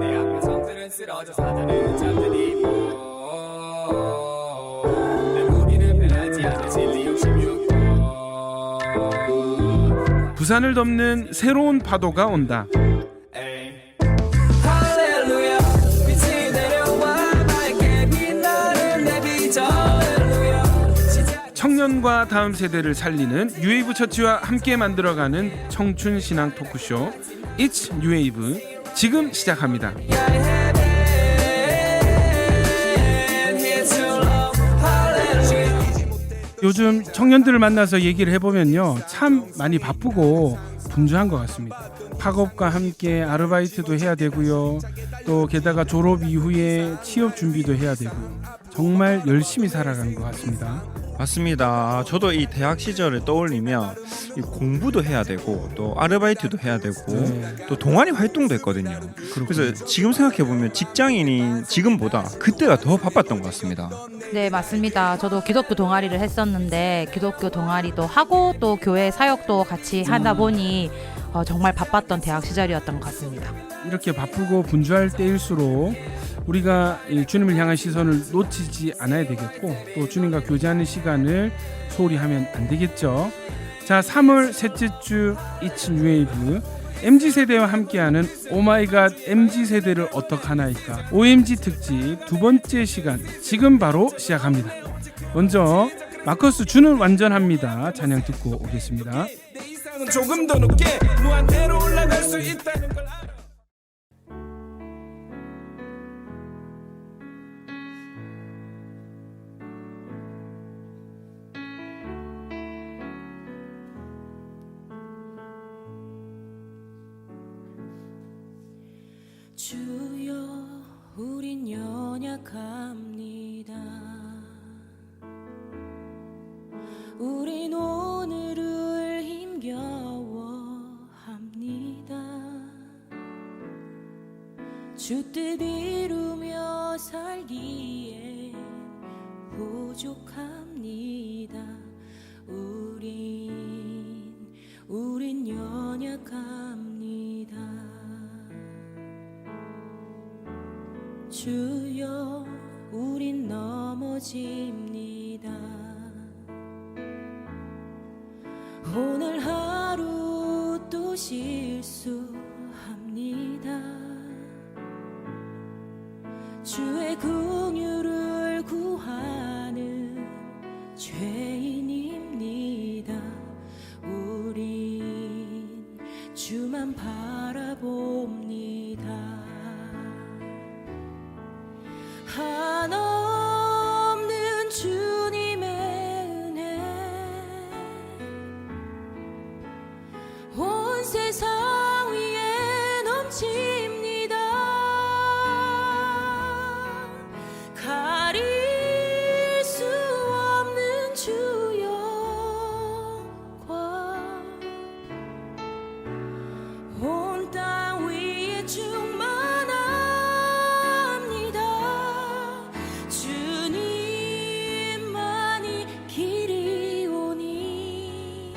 내 앞에 성들은 쓰러져 사자는 잠들이 내 무기는 변하지 않는 진리 66. 부산을 덮는 새로운 파도가 온다. 할렐루야 빛이 내려와 밝게 빛나는 내 비전. 청년과 다음 세대를 살리는 뉴웨이브 처치와 함께 만들어가는 청춘 신앙 토크쇼 It's New Wave 지금 시작합니다. 요즘 청년들을 만나서 얘기를 해보면요, 참 많이 바쁘고 분주한 것 같습니다. 학업과 함께 아르바이트도 해야 되고요, 또 게다가 졸업 이후에 취업 준비도 해야 되고 정말 열심히 살아가는 것 같습니다. 맞습니다. 저도 이 대학 시절을 떠올리면 이 공부도 해야 되고 또 아르바이트도 해야 되고 또 동아리 활동도 했거든요. 그래서 지금 생각해보면 직장인인 지금보다 그때가 더 바빴던 것 같습니다. 네, 맞습니다. 저도 기독교 동아리를 했었는데 기독교 동아리도 하고 또 교회 사역도 같이 하다 보니 정말 바빴던 대학 시절이었던 것 같습니다. 이렇게 바쁘고 분주할 때일수록 우리가 이 주님을 향한 시선을 놓치지 않아야 되겠고, 또 주님과 교제하는 시간을 소홀히 하면 안 되겠죠. 자, 3월 셋째 주 It's New Wave MZ세대와 함께하는 오마이갓 MZ세대를 어떡하나이까 OMG 특집 두 번째 시간 지금 바로 시작합니다. 먼저 마커스 주는 완전합니다. 찬양 듣고 오겠습니다. 내 이상은 조금 더 높게 무한대로 올라갈 수 있다는 걸 알아. 주여 우린 연약합니다. 우린 오늘을 힘겨워합니다. 주 뜻 이루며 살기에 부족합니다. 우린 연약합니다. 주여 우린 넘어집니다. 오늘 하루 또 실수합니다. 주의 긍휼을 구하는 죄인입니다. 우린 주만 바라봅니다. 한없는 주님의 은혜 온 세상 위에 넘칩니다. 가릴 수 없는 주 영광 온 땅 위에 충만합니다. 주님만이 길이 오니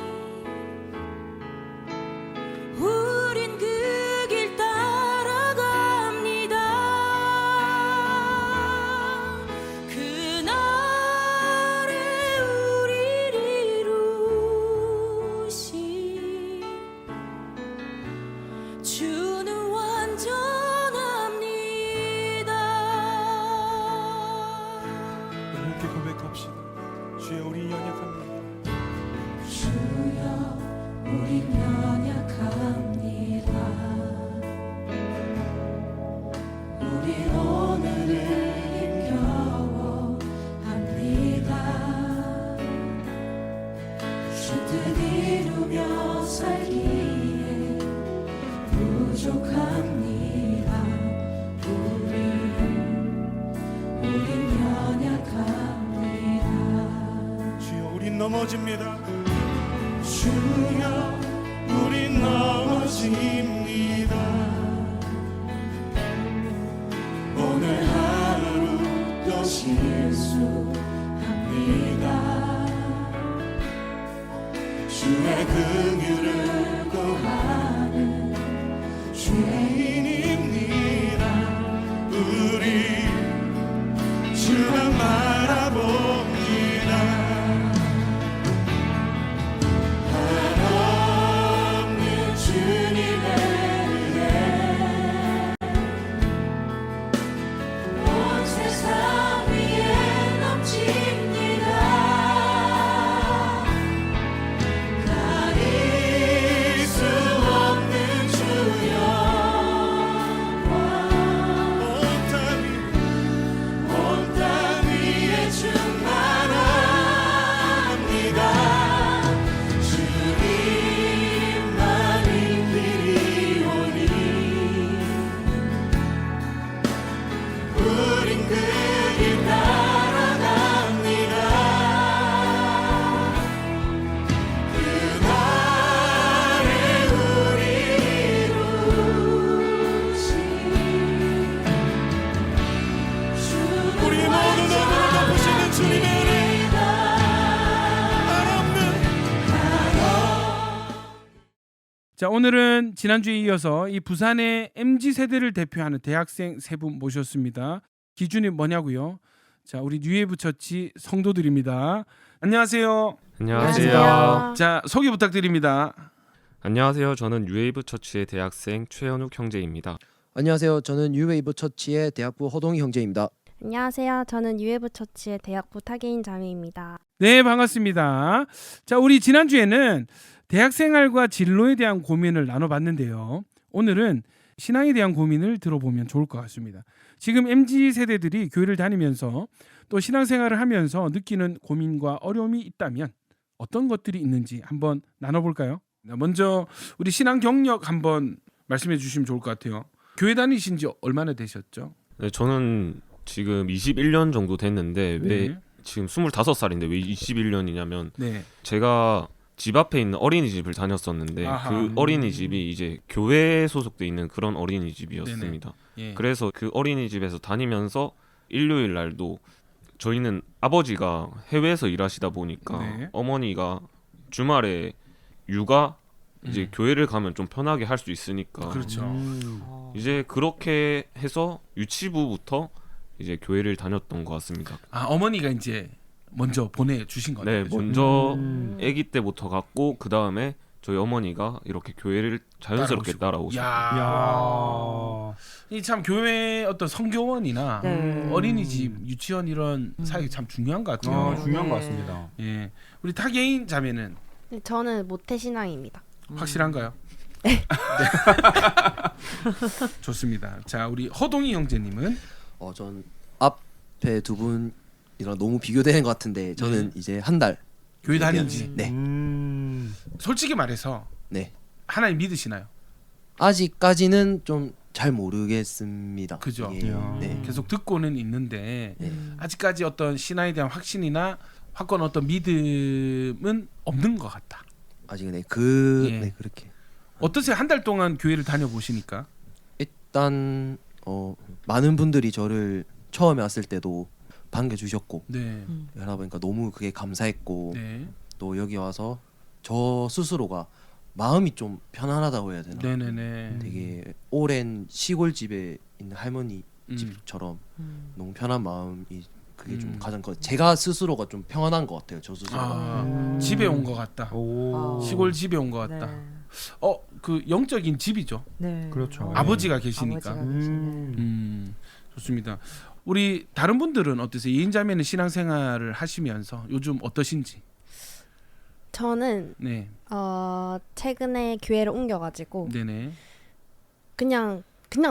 우린 그 길 따라갑니다. 그날에 우리를 이루신 주는 완전합니다. 함께 고백합시다. 주여 우리 연약합니다. 주여 우린 연약합니다. 우린 오늘을 힘겨워합니다. 주 뜻 이루며 살기에 부족합니다. 우린 연약합니다. 주여 우린 넘어집니다. 주여 우린 넘어집니다. 오늘 하루 또 실수합니다. 주의 긍휼을 구하 자, 오늘은 지난주에 이어서 이 부산의 MZ 세대를 대표하는 대학생 세 분 모셨습니다. 기준이 뭐냐고요? 자, 우리 뉴웨이브 처치 성도들입니다. 안녕하세요. 안녕하세요. 자, 소개 부탁드립니다. 안녕하세요. 저는 뉴웨이브 처치의 대학생 최현욱 형제입니다. 안녕하세요. 저는 유웨이브 처치의 대학부 허동희 형제입니다. 안녕하세요. 저는 유해부 처치의 대학부 타계인 자매입니다. 네, 반갑습니다. 자, 우리 지난주에는 대학 생활과 진로에 대한 고민을 나눠봤는데요. 오늘은 신앙에 대한 고민을 들어보면 좋을 것 같습니다. 지금 MZ 세대들이 교회를 다니면서 또 신앙생활을 하면서 느끼는 고민과 어려움이 있다면 어떤 것들이 있는지 한번 나눠볼까요? 먼저 우리 신앙 경력 한번 말씀해 주시면 좋을 것 같아요. 교회 다니신 지 얼마나 되셨죠? 네, 저는 지금 21년 정도 됐는데 왜 네. 지금 25살인데 왜 21년이냐면 네. 제가 집 앞에 있는 어린이집을 다녔었는데 아하. 그 어린이집이 이제 교회에 소속돼 있는 그런 어린이집이었습니다. 예. 그래서 그 어린이집에서 다니면서 일요일 날도 저희는 아버지가 해외에서 일하시다 보니까 네. 어머니가 주말에 육아 이제 음. 교회를 가면 좀 편하게 할 수 있으니까 그렇죠. 이제 그렇게 해서 유치부부터 이제 교회를 다녔던 것 같습니다. 아, 어머니가 이제 먼저 보내주신 거네요. 네, 그죠? 먼저 아기 때부터 갔고 그 다음에 저희 어머니가 이렇게 교회를 자연스럽게 따라오셨어요. 야. 이 참 교회 어떤 성교원이나 네. 어린이집, 유치원 이런 사역이 참 중요한 것 같아요. 중요한 것 같습니다. 예, 우리 타계인 자매는 네, 저는 모태신앙입니다. 확실한가요? 네. 좋습니다. 자, 우리 허동희 형제님은 전 앞에 두 분이랑 너무 비교되는 것 같은데 저는 이제 한 달. 교회 다닌지 네. 솔직히 말해서 네. 하나님 믿으시나요? 아직까지는 좀 잘 모르겠습니다. 그죠. 이게, 네. 계속 듣고는 있는데 네. 아직까지 어떤 신앙에 대한 확신이나 확고한 어떤 믿음은 없는 것 같다. 아직은 예. 네, 그렇게. 어떠세요? 한 달 동안 교회를 다녀보시니까? 일단 많은 분들이 저를 처음에 왔을 때도 반겨주셨고 네. 하다 보니까 너무 그게 감사했고 네. 또 여기 와서 저 스스로가 마음이 좀 편안하다고 해야 되나? 네네네. 되게 오랜 시골 집에 있는 할머니 집처럼 너무 편한 마음이 그게 좀 가장 제가 스스로가 좀 평안한 것 같아요. 저 스스로가. 집에 온 것 같다. 시골 집에 온 것 같다. 네. 그 영적인 집이죠. 네. 그렇죠. 아버지가 계시니까. 아버지가 계시네. 좋습니다. 우리 다른 분들은 어떠세요? 예인자매는 신앙생활을 하시면서 요즘 어떠신지? 저는 네, 최근에 교회를 옮겨가지고 네네. 그냥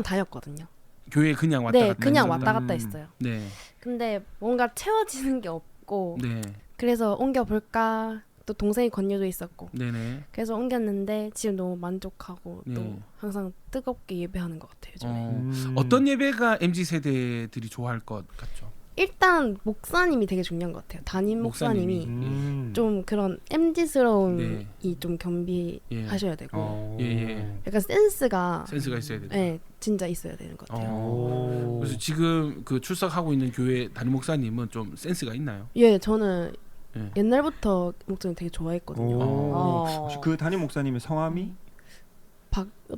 다녔거든요. 교회 그냥 왔다 네, 갔다. 그냥 했었다. 왔다 갔다 했어요. 네, 근데 뭔가 채워지는 게 없고 네, 그래서 옮겨볼까 또 동생이 권유도 있었고 네네. 그래서 옮겼는데 지금 너무 만족하고 네. 또 항상 뜨겁게 예배하는 것 같아요. 저는. 어떤 예배가 MZ 세대들이 좋아할 것 같죠? 일단 목사님이 되게 중요한 것 같아요. 담임 목사님이 좀 그런 MZ스러움이 네. 좀 겸비하셔야 되고 예. 약간 센스가 있어야 되죠. 네, 진짜 있어야 되는 것 같아요. 그래서 지금 그 출석하고 있는 교회 담임 목사님은 좀 센스가 있나요? 예, 저는 예. 옛날부터 목사님 되게 좋아했거든요. 혹시 그 담임 목사님의 성함이?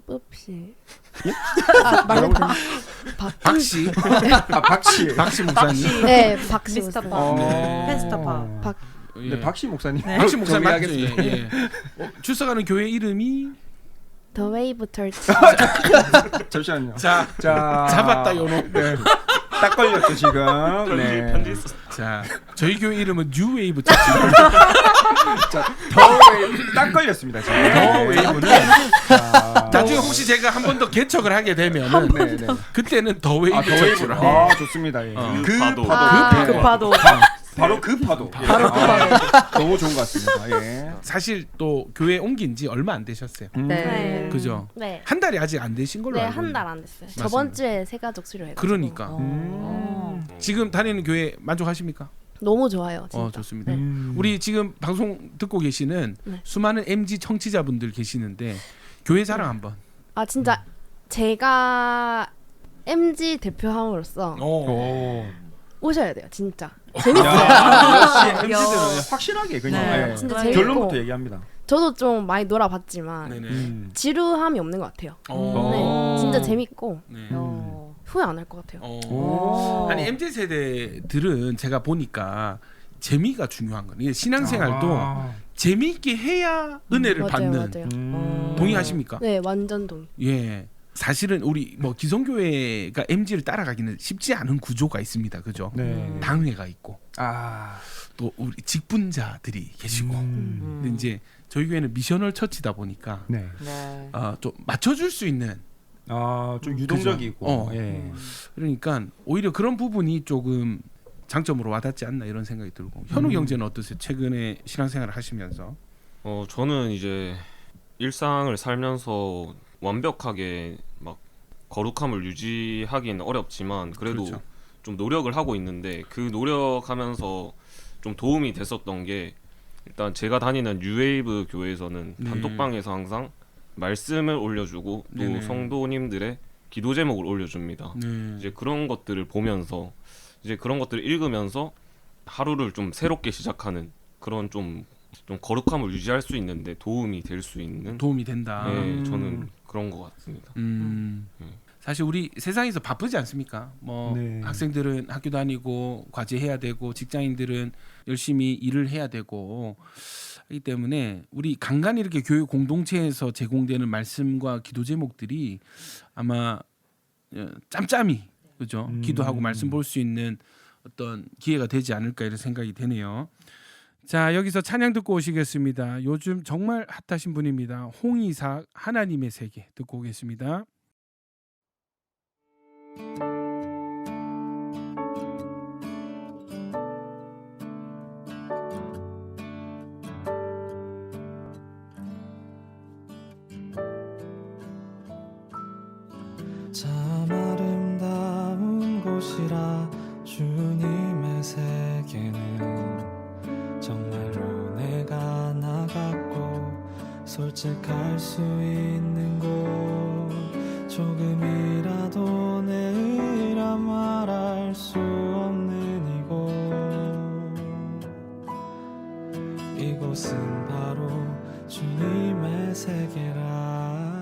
박씨. 예? 말해도 되나? 박씨. 박씨. 박씨 목사님. 네, 박씨 미스터 목사님. 파. 네. 페스터파. 박 예. 네, 박씨 목사님. 박씨 목사님 맞죠? 정리하겠습니다. 예. 출석하는 교회 이름이 The Wave Church. 잠시만요. 자 잡았다 요놈. 네. 딱 걸렸죠 지금. 네. 자, 저희 교회 이름은 뉴웨이브 처치. 자, 더 웨이브 딱 걸렸습니다 지금. 더 웨이브는 자, 나중에 혹시 제가 한 번 더 개척을 하게 되면은 네. 그때는 더 웨이브 더 웨이브. 처치로. 네. 좋습니다. 예. 그 파도. 네. 급파도. 바로 그 파도. 너무 좋은 것 같습니다. 예. 사실 또 교회 옮긴 지 얼마 안 되셨어요. 네. 그죠? 네. 한 달이 아직 안 되신 걸로 네, 알고 한 있는데. 달 안 됐어요. 맞습니다. 저번 주에 새가족 수료해가지고. 그러니까 지금 다니는 교회 만족하십니까? 너무 좋아요, 진짜. 좋습니다. 네. 우리 지금 방송 듣고 계시는 네. 수많은 MZ 청취자분들 계시는데 교회 자랑 한번. 아 진짜 제가 MZ 대표함으로써 오셔야 돼요, 진짜. 재밌어요. 역시 MZ들은 확실하게 그냥 네. 예. 진짜 네. 재밌고 결론부터 얘기합니다. 저도 좀 많이 놀아봤지만 네네. 지루함이 없는 것 같아요. 어. 네, 진짜 재밌고 네. 후회 안 할 것 같아요. 아니 MZ 세대들은 제가 보니까 재미가 중요한 거예요. 신앙생활도 재미있게 해야 은혜를 맞아요, 받는. 맞아요. 동의하십니까? 네, 완전 동의. 예. 사실은 우리 뭐 기성교회가 MG를 따라가기는 쉽지 않은 구조가 있습니다. 그죠? 네. 당회가 있고 아. 또 우리 직분자들이 계시고. 근데 이제 저희 교회는 미셔널 처치다 보니까 네. 네. 좀 맞춰줄 수 있는 좀 유동적이고. 예. 그러니까 오히려 그런 부분이 조금 장점으로 와닿지 않나 이런 생각이 들고. 현우 경제는 어떠세요? 최근에 신앙생활을 하시면서. 저는 이제 일상을 살면서 완벽하게 막 거룩함을 유지하기는 어렵지만 그래도 그렇죠. 좀 노력을 하고 있는데 그 노력하면서 좀 도움이 됐었던 게 일단 제가 다니는 뉴웨이브 교회에서는 네. 단톡방에서 항상 말씀을 올려주고 또 네네. 성도님들의 기도 제목을 올려줍니다. 네. 이제 그런 것들을 보면서 이제 그런 것들을 읽으면서 하루를 좀 새롭게 시작하는 그런 좀 거룩함을 유지할 수 있는데 도움이 될 수 있는 도움이 된다. 네, 저는 그런 것 같습니다. 사실 우리 세상에서 바쁘지 않습니까? 뭐 네. 학생들은 학교 다니고 과제해야 되고 직장인들은 열심히 일을 해야 되고 하기 때문에 우리 간간히 이렇게 교회 공동체에서 제공되는 말씀과 기도 제목들이 아마 짬짬이 그죠? 기도하고 말씀 볼 수 있는 어떤 기회가 되지 않을까 이런 생각이 되네요. 자, 여기서 찬양 듣고 오시겠습니다. 요즘 정말 핫하신 분입니다. 홍이삭 하나님의 세계 듣고 오겠습니다. 참 아름다운 곳이라 주님의 세계는 정말로 내가 나갔고 솔직할 수 있는 곳 조금이라도 내 의라 말할 수 없는 이곳은 바로 주님의 세계라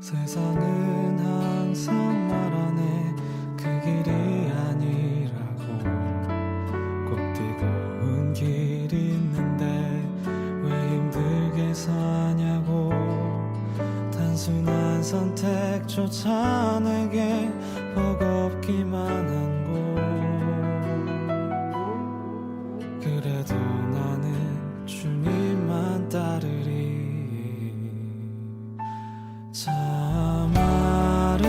세상은 항상 말하네 그 길이 아니라고 꼭 뛰고운 길이 있는데 왜 힘들게 사냐고 단순한 선택조차 내게 버겁기만 한 곳 그래도 나는 주님만 따르리 참 아름다워라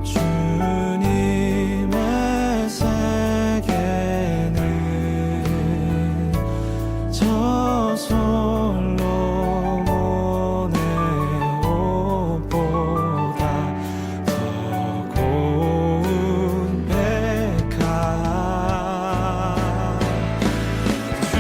주님의 세계는 저 솔로몬의 옷보다 더 고운 백합 주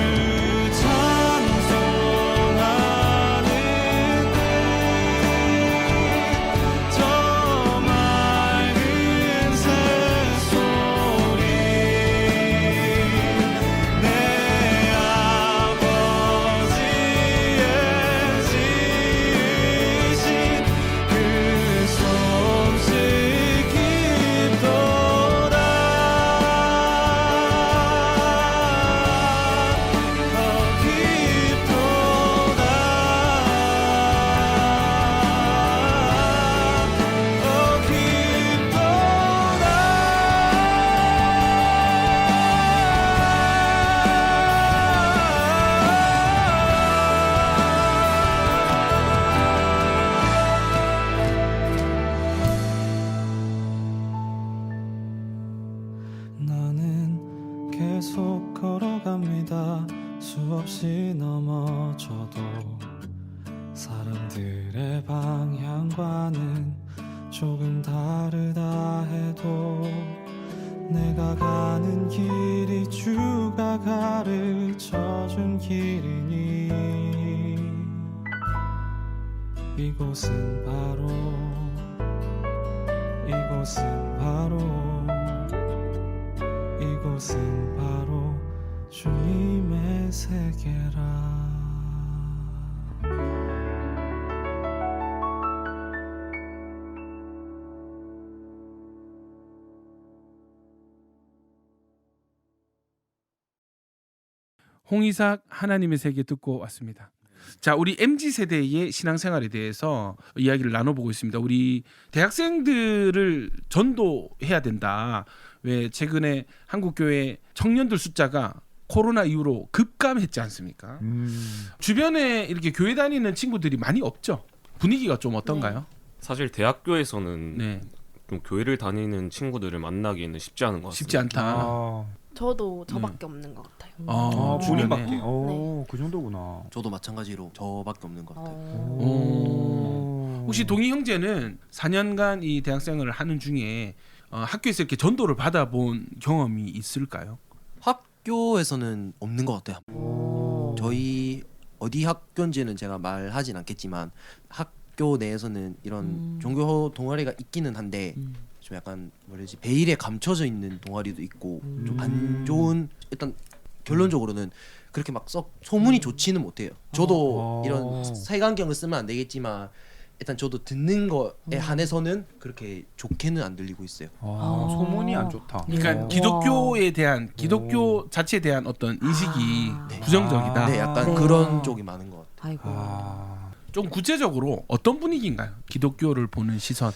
수없이 넘어져도 사람들의 방향과는 조금 다르다 해도 내가 가는 길이 주가 가르쳐준 길이니 이곳은 바로 주님의 세계라. 홍이삭 하나님의 세계 듣고 왔습니다. 자, 우리 MZ 세대의 신앙생활에 대해서 이야기를 나눠보고 있습니다. 우리 대학생들을 전도해야 된다. 왜 최근에 한국 교회 청년들 숫자가 코로나 이후로 급감했지 않습니까? 주변에 이렇게 교회 다니는 친구들이 많이 없죠. 분위기가 좀 어떤가요? 사실 대학교에서는 네. 좀 교회를 다니는 친구들을 만나기에는 쉽지 않은 것 같습니다. 쉽지 않다. 저도 저밖에 없는 것 같아요. 본인밖에. 네. 그 정도구나. 저도 마찬가지로 저밖에 없는 것 같아요. 혹시 동희 형제는 4년간 이 대학생활을 하는 중에 학교에서 이렇게 전도를 받아본 경험이 있을까요? 학교에서는 없는 것 같아요. 저희 어디 학교인지는 제가 말하진 않겠지만 학교 내에서는 이런 종교 동아리가 있기는 한데 좀 약간 뭐라지 베일에 감춰져 있는 동아리도 있고 좀 안 좋은, 일단 결론적으로는 그렇게 막 썩 소문이 좋지는 못해요. 저도 이런 색안경을 쓰면 안 되겠지만 일단 저도 듣는 거에 한해서는 그렇게 좋게는 안 들리고 있어요. 소문이 안 좋다. 그러니까 기독교에 대한 기독교 자체에 대한 어떤 인식이 부정적이다. 네, 약간 그런 쪽이 많은 것 같아요. 좀 구체적으로 어떤 분위기인가요? 기독교를 보는 시선,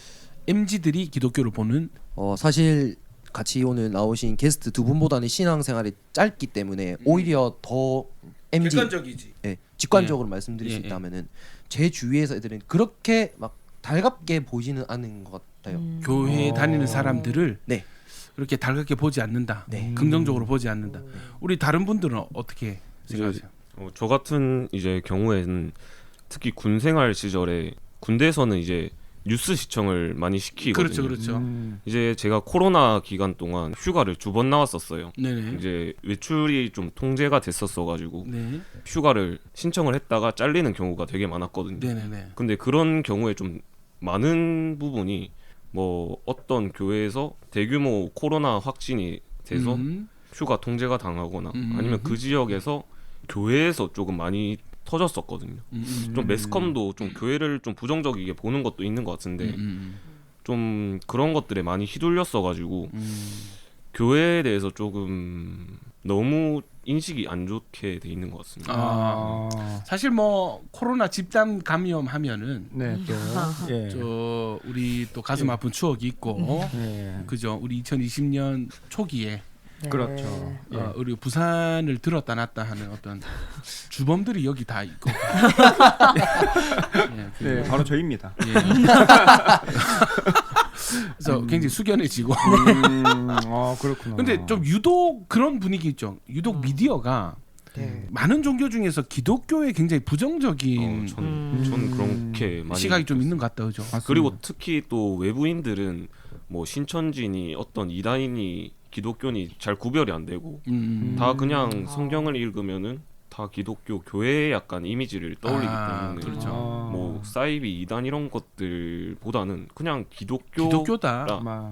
MZ들이 기독교를 보는. 사실 같이 오늘 나오신 게스트 두 분보다는 신앙생활이 짧기 때문에 오히려 더 MZ, 객관적이지. 네, 직관적으로 말씀드릴 수 있다면은 제 주위에서 애들은 그렇게 막 달갑게 보지는 않은 것 같아요. 교회에 다니는 사람들을 네. 그렇게 달갑게 보지 않는다. 네. 긍정적으로 보지 않는다. 우리 다른 분들은 어떻게 생각하세요? 저 같은 이제 경우에는 특히 군 생활 시절에 군대에서는 이제 뉴스 시청을 많이 시키거든요. 그렇죠. 이제 제가 코로나 기간 동안 휴가를 2번 나왔었어요. 네네. 이제 외출이 좀 통제가 됐었어가지고 네. 휴가를 신청을 했다가 잘리는 경우가 되게 많았거든요. 네네네. 근데 그런 경우에 좀 많은 부분이 뭐 어떤 교회에서 대규모 코로나 확진이 돼서 휴가 통제가 당하거나 아니면 그 지역에서 교회에서 조금 많이 터졌었거든요. 좀 매스컴도 좀 교회를 좀 부정적이게 보는 것도 있는 것 같은데 좀 그런 것들에 많이 휘둘렸어가지고 교회에 대해서 조금 너무 인식이 안 좋게 돼 있는 것 같습니다. 사실 뭐 코로나 집단 감염 하면은 네, 또 예. 저 우리 또 가슴 아픈 추억이 있고 예. 그죠? 우리 2020년 초기에 그렇죠. 우리 부산을 들었다 놨다 하는 어떤 주범들이 여기 다 있고. 네, 바로 저희입니다. 그래서 굉장히 숙연해지고. 그렇구나. 근데 좀 유독 그런 분위기 있죠. 유독 미디어가 많은 종교 중에서 기독교에 굉장히 부정적인 저는 그렇게 많이 시각이 좀 있는 것 같다, 그죠? 그리고 특히 또 외부인들은 뭐 신천지니 어떤 이단이니 기독교니 잘 구별이 안 되고 다 그냥 성경을 읽으면은 다 기독교 교회의 약간 이미지를 떠올리기 때문에 그렇죠. 뭐 사이비 이단 이런 것들보다는 그냥 기독교다.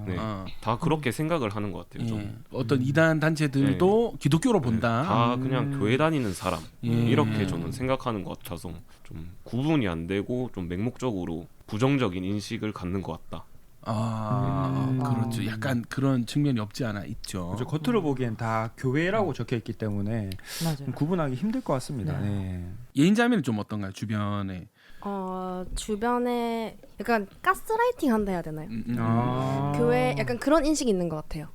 네, 다 그렇게 생각을 하는 것 같아요. 좀. 어떤 이단 단체들도 기독교로 본다. 다 그냥 교회 다니는 사람 이렇게 저는 생각하는 것 같아서 좀 구분이 안 되고 좀 맹목적으로 부정적인 인식을 갖는 것 같다. 그렇죠. 약간 그런 측면이 없지 않아 있죠. 그렇죠. 겉으로 보기엔 다 교회라고 적혀 있기 때문에 맞아요. 구분하기 힘들 것 같습니다. 네. 예인자매는 좀 어떤가요? 주변에. 주변에 약간 가스라이팅 한다 해야 되나요? 교회 약간 그런 인식이 있는 것 같아요.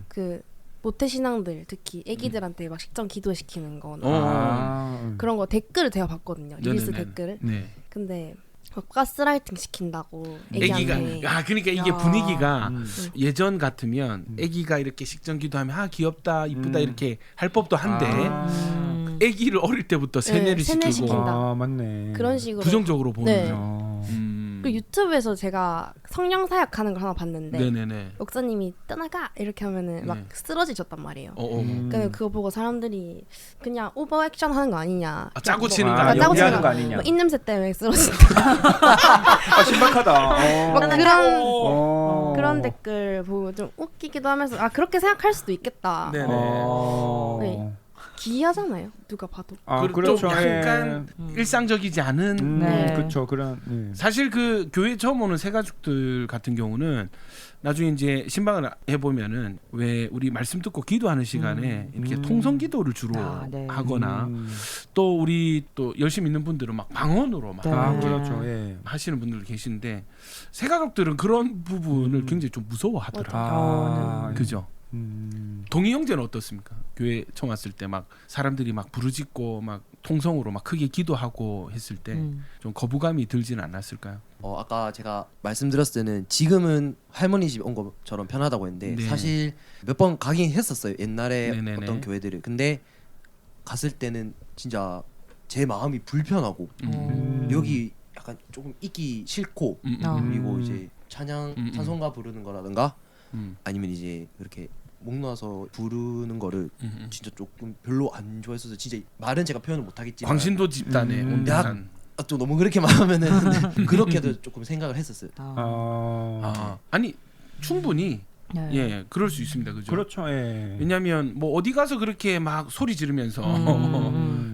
그 모태 신앙들 특히 애기들한테 막 식전 기도시키는 거나 그런 거 댓글을 제가 봤거든요. 릴스 댓글을. 네. 근데 가스라이팅 시킨다고 애기가 그러니까 이게 분위기가 예전 같으면 음. 애기가 이렇게 식전 기도하면 귀엽다 이쁘다 이렇게 할 법도 한데 아기를 어릴 때부터 세뇌를 시키고 세뇌시킨다. 아 맞네. 그런 식으로 부정적으로 보는. 네. 음. 그리고 유튜브에서 제가 성령 사역하는 걸 하나 봤는데 네네네. 목사님이 떠나가 이렇게 하면은 막 네. 쓰러지셨단 말이에요. 음. 근데 그거 보고 사람들이 그냥 오버 액션 하는 거 아니냐. 아, 짜고 뭐, 치는 거 아, 아니야? 짜고 치는 연기하는 거 아니냐. 뭐 입냄새 때문에 쓰러진다. 아 신박하다. 막 그런 어. 그런 댓글 보고 좀 웃기기도 하면서 아 그렇게 생각할 수도 있겠다. 네네. 네. 기이하잖아요. 누가 봐도. 아 좀 그렇죠. 약간 일상적이지 않은. 네. 그렇죠. 그런. 사실 그 교회 처음 오는 새가족들 같은 경우는 나중에 이제 신방을 해보면은 왜 우리 말씀 듣고 기도하는 시간에 이렇게 통성 기도를 주로 네. 하거나 또 우리 또 열심히 있는 분들은 막 방언으로 막 네. 아 이렇게 그렇죠. 예. 하시는 분들 계신데 새가족들은 그런 부분을 굉장히 좀 무서워하더라고요. 아 그죠? 동희 형제는 어떻습니까? 교회 처음 왔을 때 막 사람들이 막 부르짖고 막 통성으로 막 크게 기도하고 했을 때 좀 거부감이 들지는 않았을까요? 아까 제가 말씀드렸을 때는 지금은 할머니 집 온 것처럼 편하다고 했는데 네. 사실 몇 번 가긴 했었어요. 옛날에 네네네. 어떤 교회들을. 근데 갔을 때는 진짜 제 마음이 불편하고 여기 약간 조금 있기 싫고 그리고 이제 찬양 찬송가 부르는 거라든가 아니면 이제 그렇게 목 놓아서 부르는 거를 진짜 조금 별로 안 좋아했어서 진짜 말은 제가 표현을 못 하겠지만 광신도 집단의 온대산. 또 너무 그렇게 말하면은 그렇게도 조금 생각을 했었어요. 아니 충분히 네. 예 그럴 수 있습니다. 그죠? 그렇죠. 예. 왜냐하면 뭐 어디 가서 그렇게 막 소리 지르면서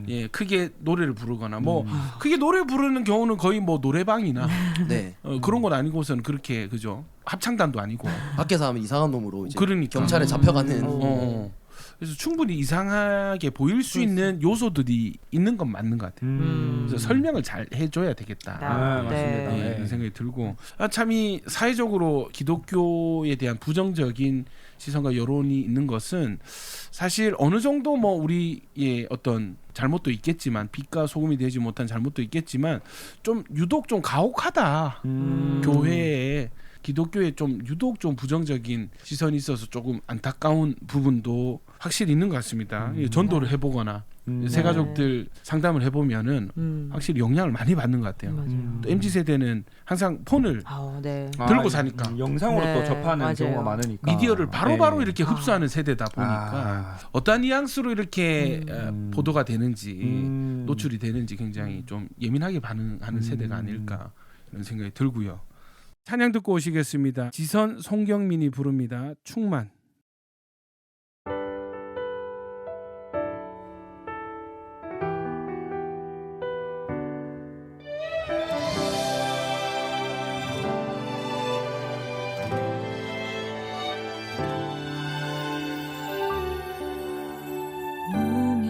예 크게 노래를 부르거나 뭐 크게 노래 부르는 경우는 거의 뭐 노래방이나 네. 그런 건 아니고서는 그렇게 그죠 합창단도 아니고 밖에서 하면 이상한 놈으로 이제 그러니까. 경찰에 잡혀가는. 그래서 충분히 이상하게 보일 수 있는 요소들이 있는 건 맞는 것 같아요. 그래서 설명을 잘 해줘야 되겠다. 아, 맞습니다. 예, 그런 생각이 들고 참이 사회적으로 기독교에 대한 부정적인 시선과 여론이 있는 것은 사실 어느 정도 뭐 우리의 어떤 잘못도 있겠지만 빛과 소금이 되지 못한 잘못도 있겠지만 좀 유독 좀 가혹하다. 교회에 기독교에 좀 유독 좀 부정적인 시선이 있어서 조금 안타까운 부분도 확실히 있는 것 같습니다. 전도를 해보거나 새가족들 상담을 해보면은 확실히 영향을 많이 받는 것 같아요. 또 MZ 세대는 항상 폰을 네. 들고 사니까 영상으로 네, 또 접하는 맞아요. 경우가 많으니까 미디어를 바로바로 네. 이렇게 흡수하는 세대다 보니까 어떠한 뉘앙스로 이렇게 보도가 되는지 노출이 되는지 굉장히 좀 예민하게 반응하는 세대가 아닐까 이런 생각이 들고요. 찬양 듣고 오시겠습니다. 지선 송경민이 부릅니다. 충만.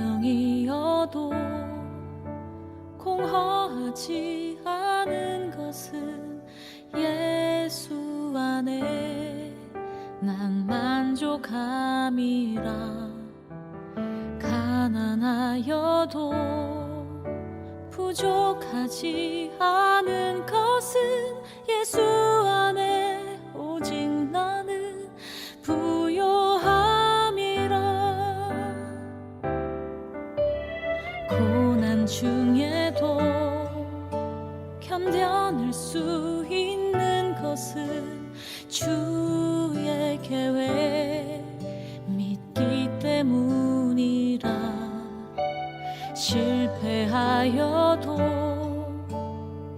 무명이어도 공허하지 않은 것은 예수 안에 난 만족함이라. 가난하여도 부족하지 않은 것은 예수 안에 오직 나는 부요함이라. 고난 중에도 견뎌낼 수 있는 것은 주의 계획 믿기 때문이라. 실패하여도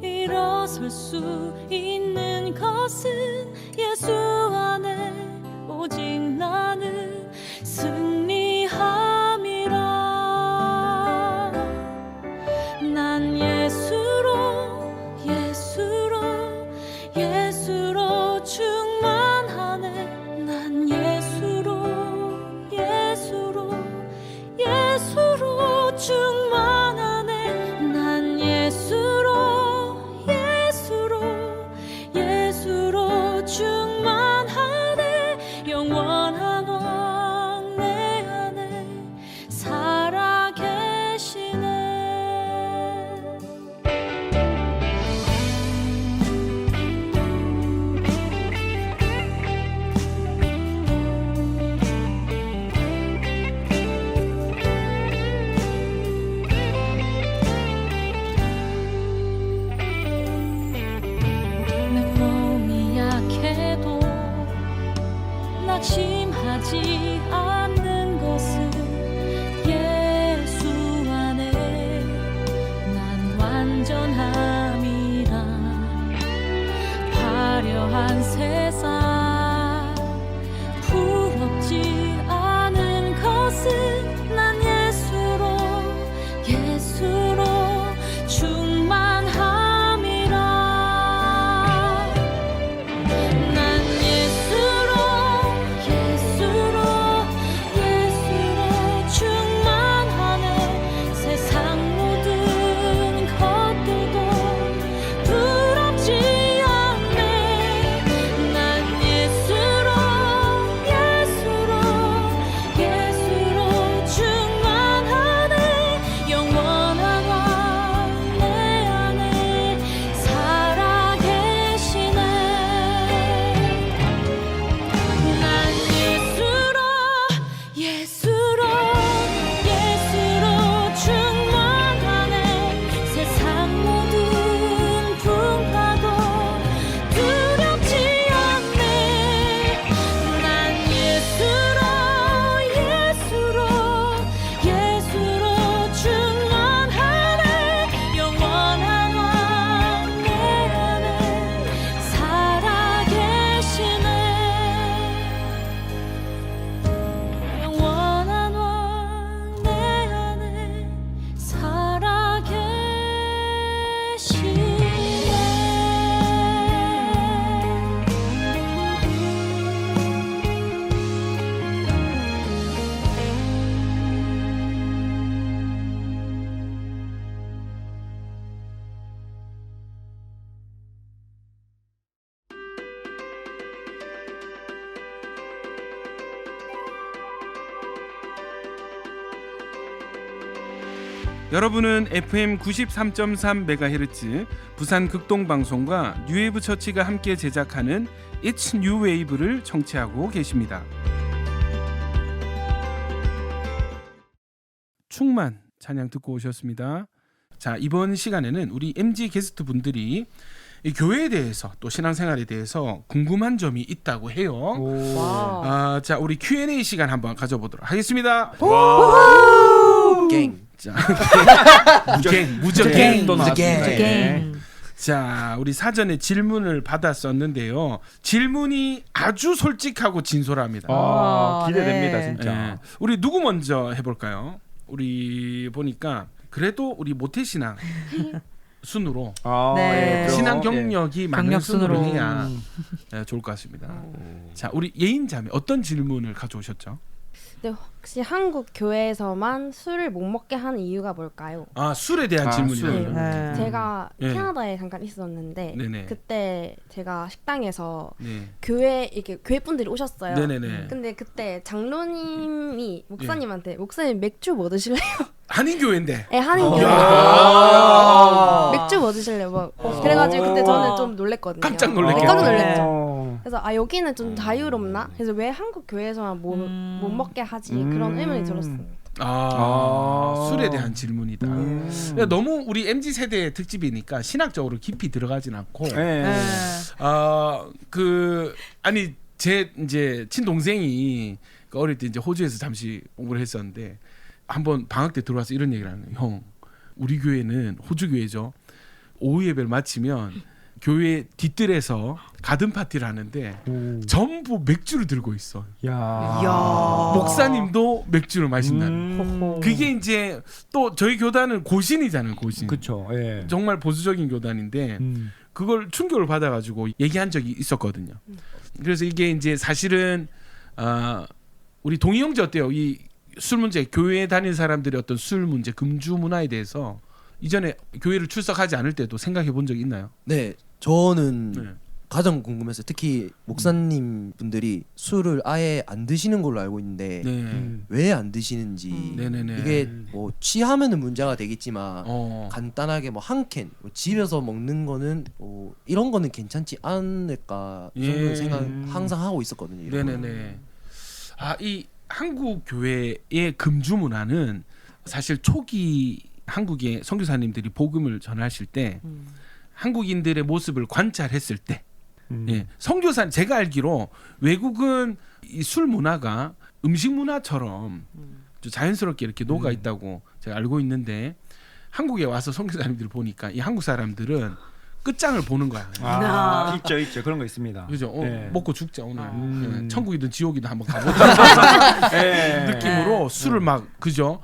일어설 수 있는 것은 예수 안에 오직 나는 승리함이라. 난 예수로 충만하네. 난 예수로 충만하네. 난 예수로 충만하네. 영원한 여러분은 FM 93.3MHz 부산 극동방송과 뉴웨이브 처치가 함께 제작하는 It's New Wave를 청취하고 계십니다. 충만 찬양 듣고 오셨습니다. 자, 이번 시간에는 우리 MG 게스트 분들이 이 교회에 대해서 또 신앙생활에 대해서 궁금한 점이 있다고 해요. 자, 우리 Q&A 시간 한번 가져보도록 하겠습니다. 갱. 자, 무적갱. 자, 우리 사전에 질문을 받았었는데요. 질문이 아주 솔직하고 진솔합니다. 기대됩니다, 네. 진짜. 네. 우리 누구 먼저 해볼까요? 우리 보니까 그래도 우리 모태신앙 순으로 네. 신앙 경력이 많은 경력 순으로 순으로. 해야 좋을 것 같습니다. 자, 우리 예인자매 어떤 질문을 가져오셨죠? 네, 혹시 한국 교회에서만 술을 못 먹게 하는 이유가 뭘까요? 아, 술에 대한 질문이요. 네. 제가 네. 캐나다에 잠깐 있었는데 네네. 그때 제가 식당에서 네. 교회 이렇게 교회 분들이 오셨어요. 네네네. 근데 그때 장로님이 목사님한테 목사님 맥주 뭐 드실래요? 한인 교회인데. 네, 한인 교회. 맥주 뭐 드실래요? 뭐 그래가지고 그때 저는 좀 놀랬거든요. 깜짝 놀랐겠네. 깜짝 놀랐죠. 그래서 여기는 좀 자유롭나? 그래서 왜 한국 교회에서만 못 먹게 하지? 그런 의문이 들었습니다. 술에 대한 질문이다. 그러니까 너무 우리 MZ 세대의 특집이니까 신학적으로 깊이 들어가진 않고. 아니 제 이제 친동생이 어릴 때 이제 호주에서 잠시 공부를 했었는데 한번 방학 때 들어와서 이런 얘기를 하는 거예요. 형, 우리 교회는 호주 교회죠. 오후 예배를 마치면 교회 뒷뜰에서 가든 파티를 하는데 전부 맥주를 들고 있어. 목사님도 맥주를 마신다는. 그게 이제 또 저희 교단은 고신이잖아요, 고신. 그렇죠. 예. 정말 보수적인 교단인데 그걸 충격을 받아가지고 얘기한 적이 있었거든요. 그래서 이게 이제 사실은 우리 동희 형제 어때요? 이 술 문제, 교회에 다니는 사람들의 어떤 술 문제, 금주 문화에 대해서 이전에 교회를 출석하지 않을 때도 생각해 본 적이 있나요? 네, 저는 네. 가장 궁금했어요. 특히 목사님 분들이 술을 아예 안 드시는 걸로 알고 있는데 네. 왜 안 드시는지. 네네네. 이게 뭐 취하면은 문제가 되겠지만 간단하게 뭐 한 캔 집에서 먹는 거는 이런 거는 괜찮지 않을까 정도 생각 항상 하고 있었거든요. 네네네. 이 한국 교회의 금주 문화는 사실 초기 한국의 선교사님들이 복음을 전하실 때 한국인들의 모습을 관찰했을 때 선교사 제가 알기로 외국은 이 술 문화가 음식 문화처럼 자연스럽게 이렇게 녹아 있다고 제가 알고 있는데 한국에 와서 선교사님들 보니까 이 한국 사람들은 끝장을 보는 거야. 있죠. 그런 거 있습니다. 그죠? 네. 먹고 죽자 오늘. 천국이든 지옥이든 한번 가보자. 느낌으로 술을 막 그죠?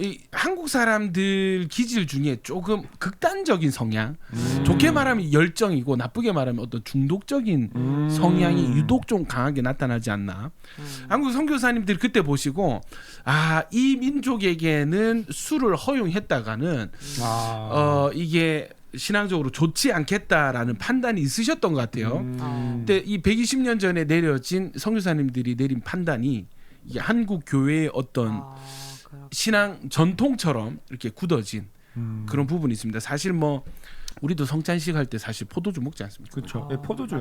이 한국 사람들 기질 중에 조금 극단적인 성향, 좋게 말하면 열정이고 나쁘게 말하면 어떤 중독적인 성향이 유독 좀 강하게 나타나지 않나. 한국 선교사님들이 그때 보시고 이 민족에게는 술을 허용했다가는 이게 신앙적으로 좋지 않겠다라는 판단이 있으셨던 것 같아요. 근데 이 120년 전에 내려진 선교사님들이 내린 판단이 이게 한국 교회의 어떤 신앙 전통처럼 이렇게 굳어진 그런 부분이 있습니다. 사실 뭐 우리도 성찬식 할 때 사실 포도주 먹지 않습니까? 그렇죠. 포도주.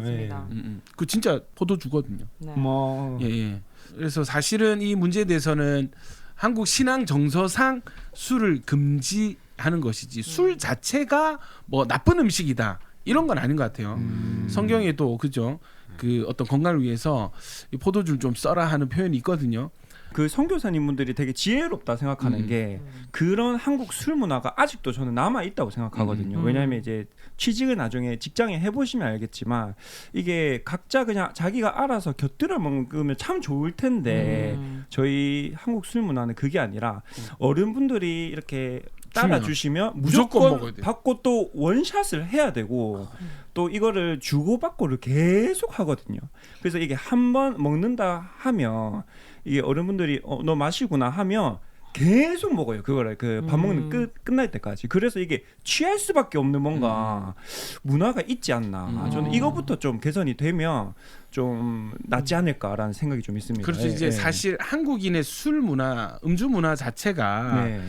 그 진짜 포도주거든요. 네. 그래서 사실은 이 문제에 대해서는 한국 신앙 정서상 술을 금지하는 것이지 술 자체가 뭐 나쁜 음식이다 이런 건 아닌 것 같아요. 성경에도 그죠? 그 어떤 건강을 위해서 이 포도주를 좀 써라 하는 표현이 있거든요. 그 선교사님분들이 되게 지혜롭다 생각하는 게 그런 한국 술 문화가 아직도 저는 남아 있다고 생각하거든요. 왜냐하면 이제 취직을 나중에 직장에 해보시면 알겠지만 이게 각자 그냥 자기가 알아서 곁들여 먹으면 참 좋을 텐데 저희 한국 술 문화는 그게 아니라 어른분들이 이렇게 따라주시면 무조건 받고 또 원샷을 해야 되고 또 이거를 주고받고를 계속 하거든요. 그래서 이게 한 번 먹는다 하면 이게 어른분들이 너 마시구나 하면 계속 먹어요. 그거를 그 밥 먹는 끝날 때까지. 그래서 이게 취할 수밖에 없는 뭔가 문화가 있지 않나. 저는 이거부터 좀 개선이 되면 좀 낫지 않을까라는 생각이 좀 있습니다. 그렇죠. 이제 사실 한국인의 술 문화, 음주 문화 자체가 네.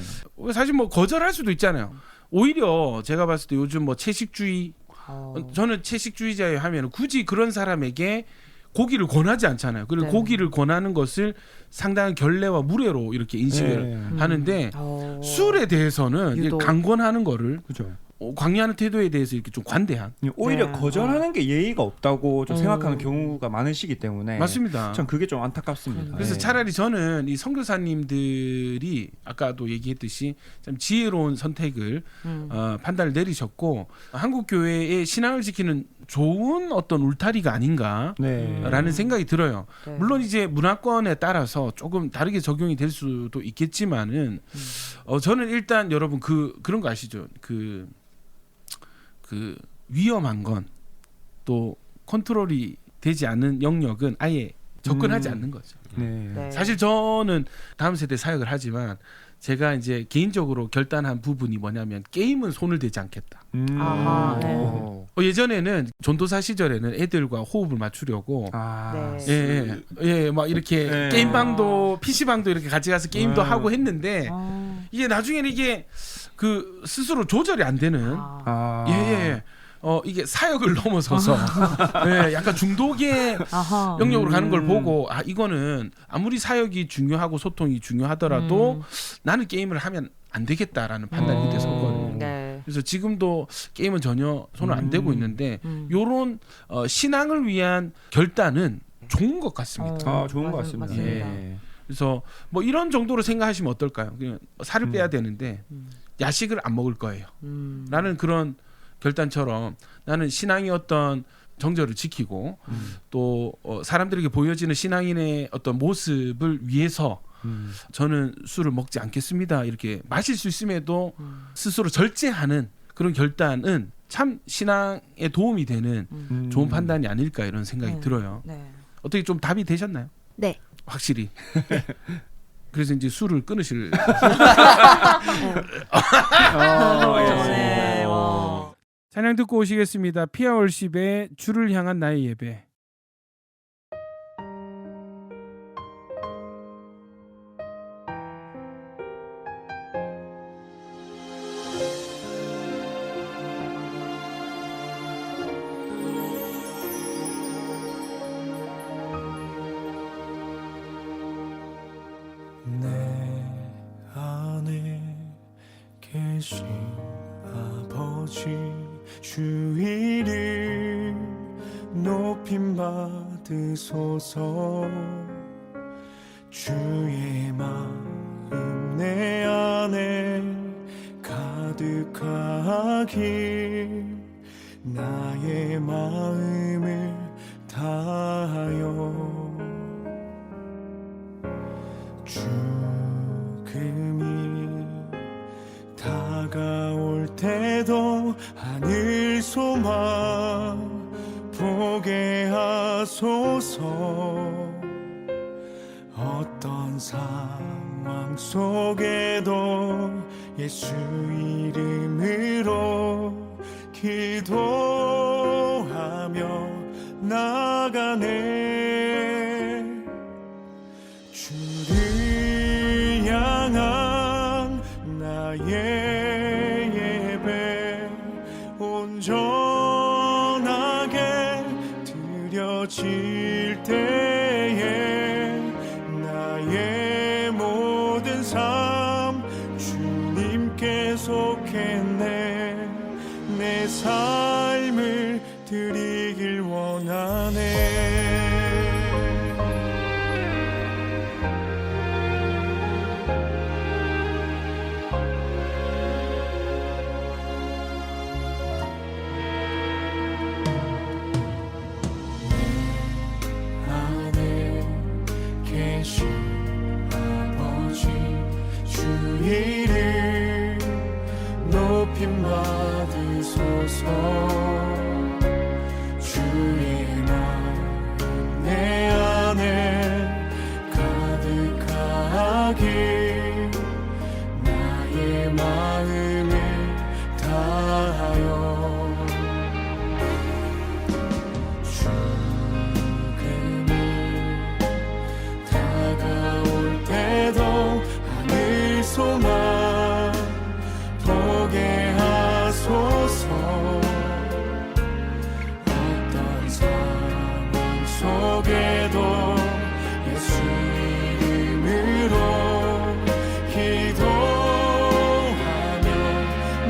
사실 뭐 거절할 수도 있잖아요. 오히려 제가 봤을 때 요즘 뭐 채식주의, 저는 채식주의자에 하면 굳이 그런 사람에게 고기를 권하지 않잖아요. 그리고 네. 고기를 권하는 것을 상당한 결례와 무례로 이렇게 인식을 하는데 술에 대해서는 유독. 강권하는 거를 그죠. 강요하는 태도에 대해서 이렇게 좀 관대한. 오히려 네. 거절하는 게 예의가 없다고 좀 생각하는 경우가 많으시기 때문에 맞습니다. 전 그게 좀 안타깝습니다. 그래서 예. 차라리 저는 이 선교사님들이 아까도 얘기했듯이 좀 지혜로운 선택을 판단을 내리셨고 한국 교회의 신앙을 지키는 좋은 어떤 울타리가 아닌가라는 네. 생각이 들어요. 네. 물론 이제 문화권에 따라서 조금 다르게 적용이 될 수도 있겠지만은 저는 일단 여러분 그런 거 아시죠? 그 위험한 건 또 컨트롤이 되지 않는 영역은 아예 접근하지 않는 거죠. 네. 네. 사실 저는 다음 세대 사역을 하지만 제가 이제 개인적으로 결단한 부분이 뭐냐면 게임은 손을 대지 않겠다. 아하, 네. 예전에는 전도사 시절에는 애들과 호흡을 맞추려고 네. 막 이렇게 네. 게임방도 PC방도 이렇게 같이 가서 게임도 하고 했는데 이게 나중에는 이게 그 스스로 조절이 안 되는 이게 사역을 넘어서서 약간 중독의 아하. 영역으로 가는 걸 보고 이거는 아무리 사역이 중요하고 소통이 중요하더라도 나는 게임을 하면 안 되겠다라는 판단이 그때 섰거든요. 네. 그래서 지금도 게임은 전혀 손을 안 대고 있는데 요런 신앙을 위한 결단은 좋은 것 같습니다. 좋은 것 같습니다. 맞습니다. 예. 그래서 뭐 이런 정도로 생각하시면 어떨까요? 그냥 살을 빼야 되는데 야식을 안 먹을 거예요. 라는 그런 결단처럼 나는 신앙의 어떤 정절을 지키고 또 사람들에게 보여지는 신앙인의 어떤 모습을 위해서 저는 술을 먹지 않겠습니다. 이렇게 마실 수 있음에도 스스로 절제하는 그런 결단은 참 신앙에 도움이 되는 좋은 판단이 아닐까 이런 생각이 들어요. 네. 어떻게 좀 답이 되셨나요? 네. 확실히. 그래서 이제 술을 끊으실. 네. 와. 찬양 듣고 오시겠습니다. 피아월십의 주를 향한 나의 예배. 내 안에 계신 아버지 주 이름 높임 받으소서 주의 마음 내 안에 가득하길 나의 마음을 다하여 죽음이 다가올 때도 하늘 소망 보게 하소서 어떤 상황 속에도 예수 이름으로 기도하며 나가네 주를 향한 나의 예배 온전하게 드려질 때에 나의 모든 삶 주님께 속했네 내 삶을 드리길 원하네 계신 아버지 주 이름 높임 받으소서 주의 마음 마음을 다하여 죽음이 다가올 때도 하늘 소망 보게 하소서. 어떤 상황 속에도 예수 이름으로 기도하며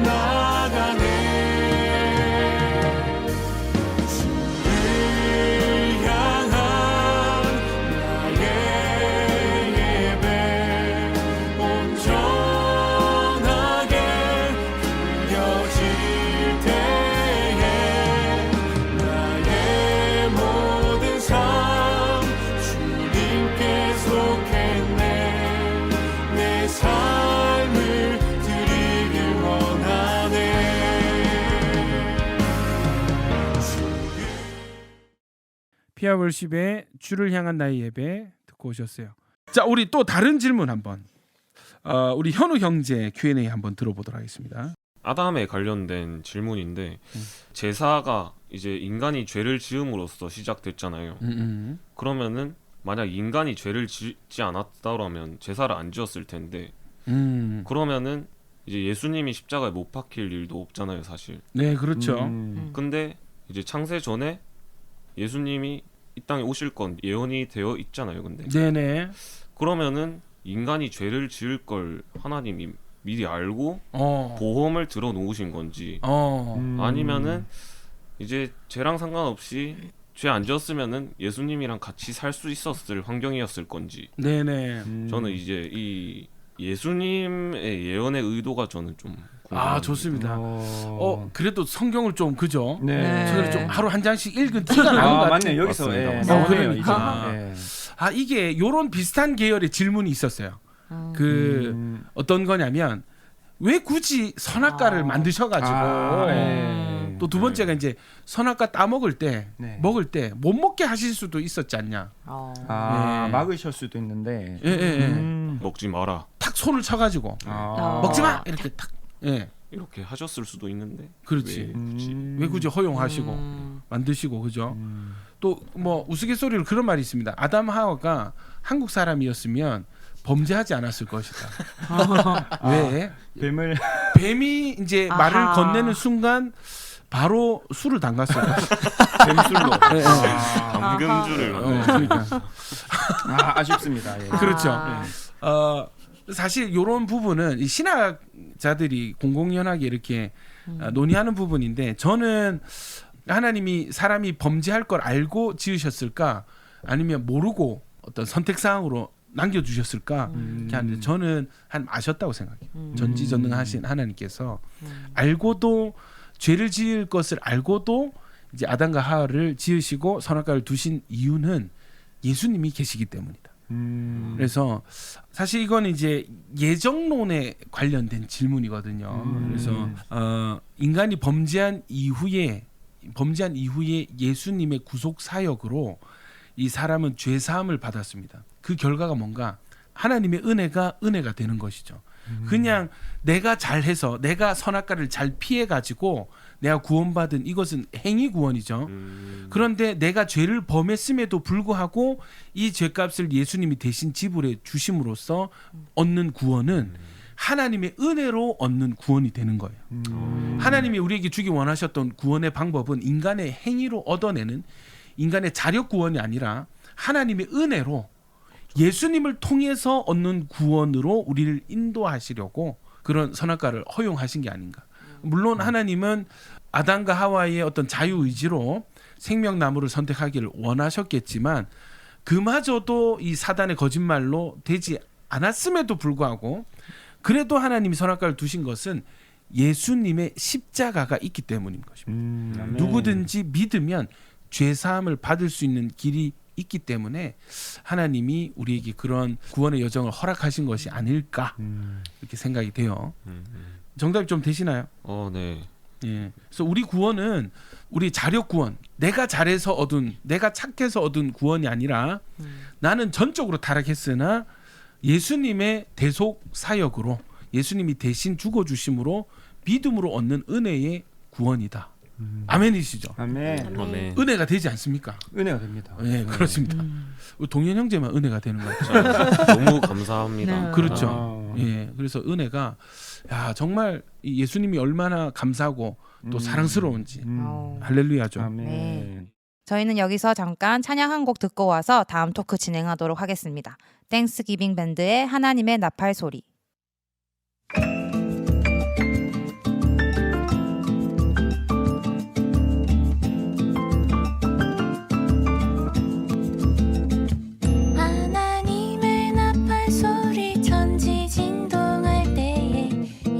나가네. 주를 향한 나의 예배 온전하게 드려질 때에 나의 모든 삶 주님께 속했네. 내 삶을 드리길 원하네. 피아월십의 주를 향한 나의 예배 듣고 오셨어요. 자, 우리 또 다른 질문 한번 우리 현우 형제 Q&A 한번 들어보도록 하겠습니다. 아담에 관련된 질문인데 제사가 이제 인간이 죄를 지음으로써 시작됐잖아요. 그러면은 만약 인간이 죄를 짓지 않았다라면 제사를 안 지었을 텐데 그러면은 이제 예수님이 십자가에 못 박힐 일도 없잖아요, 사실. 네, 그렇죠. 근데 이제 창세 전에 예수님이 이 땅에 오실 건 예언이 되어 있잖아요. 근데 네네. 그러면은 인간이 죄를 지을 걸 하나님이 미리 알고 보험을 들어 놓으신 건지 아니면은 이제 죄랑 상관없이 죄 안 지었으면은 예수님이랑 같이 살 수 있었을 환경이었을 건지. 네네. 저는 이제 이 예수님의 예언의 의도가 저는 좀 궁금합니다. 좋습니다. 그래도 성경을 좀 그죠? 네. 저는 좀 하루 한 장씩 읽은 티가 나는 것 같아요. 맞네. 여기서 그러니까. 이게 요런 비슷한 계열의 질문이 있었어요. 어떤 거냐면 왜 굳이 선악과를 만드셔가지고 또 두 번째가 이제 선악과 따먹을 때 먹을 때 못 먹게 하실 수도 있었지 않냐. 막으실 수도 있는데 먹지 마라. 탁 손을 쳐가지고 먹지 마 이렇게 탁 이렇게 하셨을 수도 있는데. 그렇지. 왜 굳이 허용하시고 만드시고 그죠? 또 뭐 우스갯소리로 그런 말이 있습니다. 아담 하와가 한국 사람이었으면 범죄하지 않았을 것이다. 왜? 뱀이 이제 말을 건네는 순간 바로 술을 담갔어요. 뱀술로. 담금주를. 그러니까. 아쉽습니다. 예. 그렇죠. 사실 이런 부분은 이 신학자들이 공공연하게 이렇게 논의하는 부분인데 저는 하나님이 사람이 범죄할 걸 알고 지으셨을까 아니면 모르고 어떤 선택사항으로 남겨주셨을까 이렇게 하는데 저는 아셨다고 생각해요. 전지전능하신 하나님께서 알고도 죄를 지을 것을 알고도 이제 아담과 하와를 지으시고 선악과를 두신 이유는 예수님이 계시기 때문이다. 그래서 사실 이건 이제 예정론에 관련된 질문이거든요. 그래서 인간이 범죄한 이후에 예수님의 구속 사역으로 이 사람은 죄 사함을 받았습니다. 그 결과가 뭔가 하나님의 은혜가 되는 것이죠. 그냥 내가 잘해서 내가 선악과를 잘 피해 가지고 내가 구원받은 이것은 행위 구원이죠. 그런데 내가 죄를 범했음에도 불구하고 이 죄값을 예수님이 대신 지불해 주심으로써 얻는 구원은 하나님의 은혜로 얻는 구원이 되는 거예요. 하나님이 우리에게 주기 원하셨던 구원의 방법은 인간의 행위로 얻어내는 인간의 자력 구원이 아니라 하나님의 은혜로 예수님을 통해서 얻는 구원으로 우리를 인도하시려고 그런 선악과를 허용하신 게 아닌가. 물론 하나님은 아담과 하와의 어떤 자유의지로 생명나무를 선택하기를 원하셨겠지만 그마저도 이 사단의 거짓말로 되지 않았음에도 불구하고 그래도 하나님이 선악과를 두신 것은 예수님의 십자가가 있기 때문인 것입니다. 누구든지 믿으면 죄사함을 받을 수 있는 길이 있기 때문에 하나님이 우리에게 그런 구원의 여정을 허락하신 것이 아닐까 이렇게 생각이 돼요. 정답이 좀 되시나요? 네. 예. 그래서 우리 구원은 우리 자력 구원, 내가 잘해서 얻은, 내가 착해서 얻은 구원이 아니라 나는 전적으로 타락했으나 예수님의 대속 사역으로 예수님이 대신 죽어주심으로 믿음으로 얻는 은혜의 구원이다. 아멘이시죠? 아멘. 아멘. 은혜가 되지 않습니까? 은혜가 됩니다. 네, 그렇습니다. 동현 형제만 은혜가 되는 것 같죠. 너무 감사합니다. 네. 그렇죠. 예, 그래서 은혜가 야 정말 이 예수님이 얼마나 감사하고 또 사랑스러운지 할렐루야죠. 아멘. 네. 저희는 여기서 잠깐 찬양 한 곡 듣고 와서 다음 토크 진행하도록 하겠습니다. 땡스기빙 밴드의 하나님의 나팔 소리. 하나님의 나팔 소리 천지 진동할 때에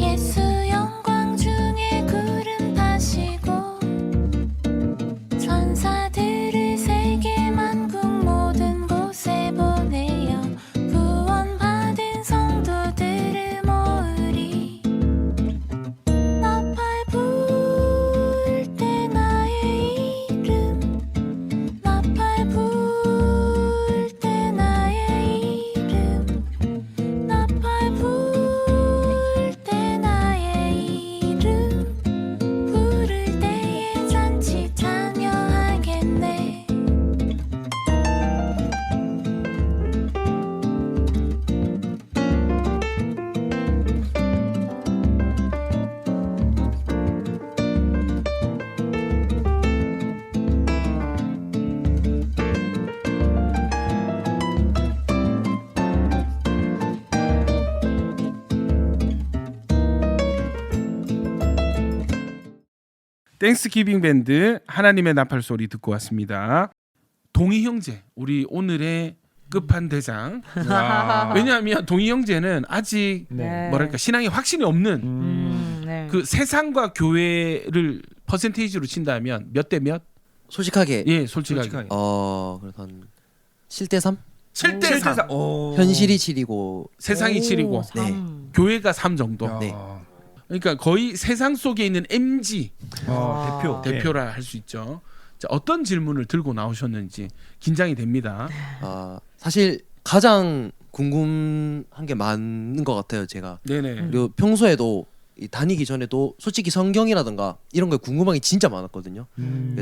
예수 영광 중에 구름 타시고 천사들을 세계 만국 모든 곳에 보내어 구원받은 성도들을 모으리. 나팔 불 때 나의 이름 나팔 불 때 나의 이름 나팔 불 때 나의 이름 부를 때에 잔치 참여하겠네. 땡스기빙 밴드 하나님의 나팔 소리 듣고 왔습니다. 동희 형제 우리 오늘의 끝판 대장. 왜냐하면 동희 형제는 아직 네. 뭐랄까 신앙에 확신이 없는 네. 그 세상과 교회를 퍼센테이지로 친다면 몇 대 몇? 솔직하게 예, 솔직하게. 그래서 한 7대 3? 7대 3. 현실이 7이고 세상이 7이고 네. 교회가 3 정도. 네. 그러니까 거의 세상 속에 있는 MG 대표라 할 수 있죠. 자, 어떤 질문을 들고 나오셨는지 긴장이 됩니다. 사실 가장 궁금한 게 많은 것 같아요, 제가. 네네. 그리고 평소에도 다니기 전에도 솔직히 성경이라든가 이런 거에 궁금한 게 진짜 많았거든요.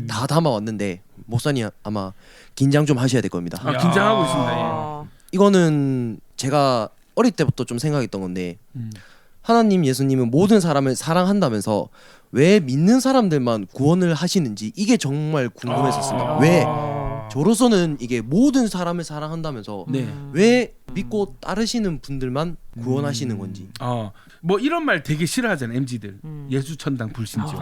다 담아왔는데 목사님 아마 긴장 좀 하셔야 될 겁니다. 긴장하고 있습니다. 이거는 제가 어릴 때부터 좀 생각했던 건데 하나님 예수님은 모든 사람을 사랑한다면서 왜 믿는 사람들만 구원을 하시는지 이게 정말 궁금했었습니다. 왜 저로서는 이게 모든 사람을 사랑한다면서 왜 믿고 따르시는 분들만 구원하시는 건지. 뭐 이런 말 되게 싫어하잖아요, MZ들. 예수 천당 불신죠.